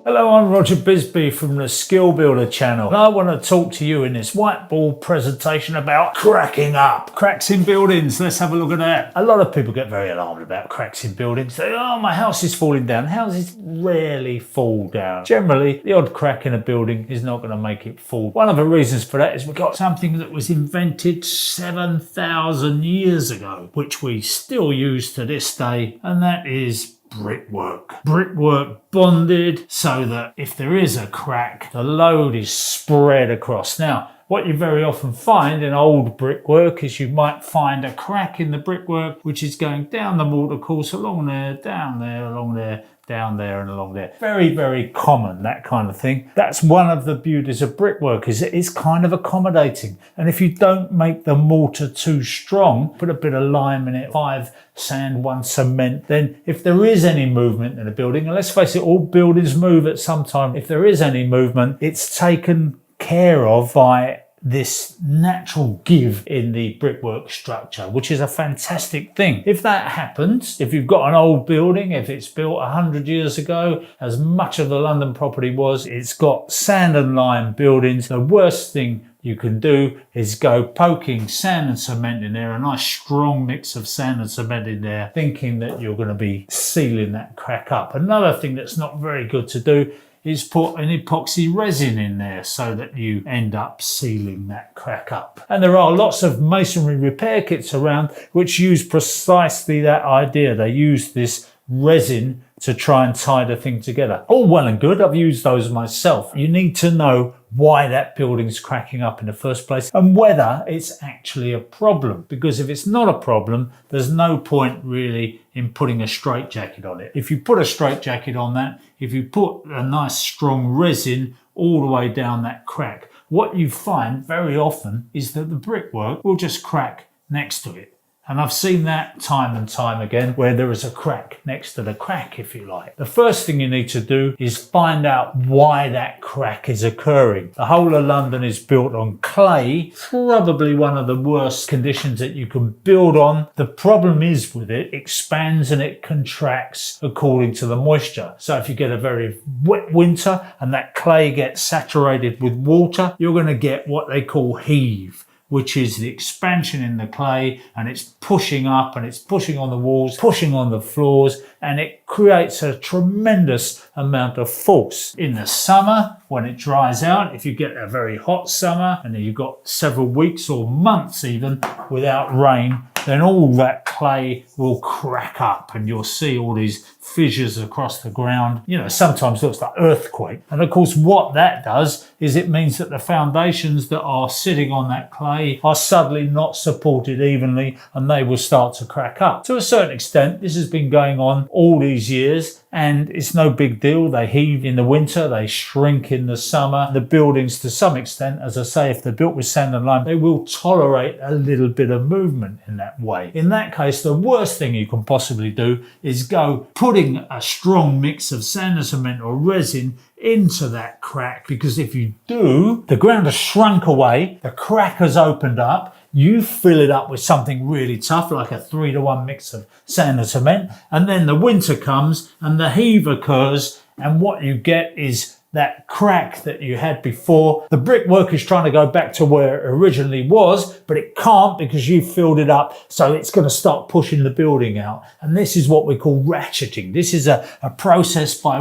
Hello, I'm Roger Bisbee from the Skill Builder channel, and I want to talk to you in this whiteboard presentation about cracking up. Cracks in buildings, let's have a look at that. A lot of people get very alarmed about cracks in buildings. They, oh, my house is falling down. Houses rarely fall down. Generally, the odd crack in a building is not going to make it fall. One of the reasons for that is we've got something that was invented 7,000 years ago, which we still use to this day, and that is brickwork. Brickwork bonded so that if there is a crack, the load is spread across. Now, what you very often find in old brickwork is you might find a crack in the brickwork which is going down the mortar course, along there, down there, along there, down there and along there. Very, very common, that kind of thing. That's one of the beauties of brickwork, is it is kind of accommodating. And if you don't make the mortar too strong, put a bit of lime in it, 5 sand, 1 cement, then if there is any movement in a building, and let's face it, all buildings move at some time, if there is any movement, it's taken care of by this natural give in the brickwork structure, which is a fantastic thing. If that happens, if you've got an old building, if it's built 100 years ago, as much of the London property was, it's got sand and lime buildings, the worst thing you can do is go poking sand and cement in there, a nice strong mix of sand and cement in there, thinking that you're going to be sealing that crack up. Another thing that's not very good to do is put an epoxy resin in there so that you end up sealing that crack up. And there are lots of masonry repair kits around which use precisely that idea. They use this resin to try and tie the thing together. All well and good, I've used those myself. You need to know why that building's cracking up in the first place and whether it's actually a problem. Because if it's not a problem, there's no point really in putting a straitjacket on it. If you put a straitjacket on that, if you put a nice strong resin all the way down that crack, what you find very often is that the brickwork will just crack next to it. And I've seen that time and time again, where there is a crack next to the crack, if you like. The first thing you need to do is find out why that crack is occurring. The whole of London is built on clay, probably one of the worst conditions that you can build on. The problem is with it expands and it contracts according to the moisture. So if you get a very wet winter and that clay gets saturated with water, you're going to get what they call heave, which is the expansion in the clay, and it's pushing up and it's pushing on the walls, pushing on the floors, and it creates a tremendous amount of force. In the summer, when it dries out, if you get a very hot summer and you've got several weeks or months even without rain, then all that clay will crack up and you'll see all these fissures across the ground. You know, sometimes looks like earthquake. And of course, what that does is it means that the foundations that are sitting on that clay are suddenly not supported evenly and they will start to crack up. To a certain extent, this has been going on all these years and it's no big deal. They heave in the winter, they shrink in the summer. The buildings, to some extent, as I say, if they're built with sand and lime, they will tolerate a little bit of movement in that way. In that case, the worst thing you can possibly do is go putting a strong mix of sand and cement or resin into that crack, because if you do, the ground has shrunk away, the crack has opened up, you fill it up with something really tough like a 3-to-1 mix of sand and cement, and then the winter comes and the heave occurs, and what you get is that crack that you had before. The brickwork is trying to go back to where it originally was, but it can't because you filled it up, so it's going to start pushing the building out. And this is what we call ratcheting. This is a process by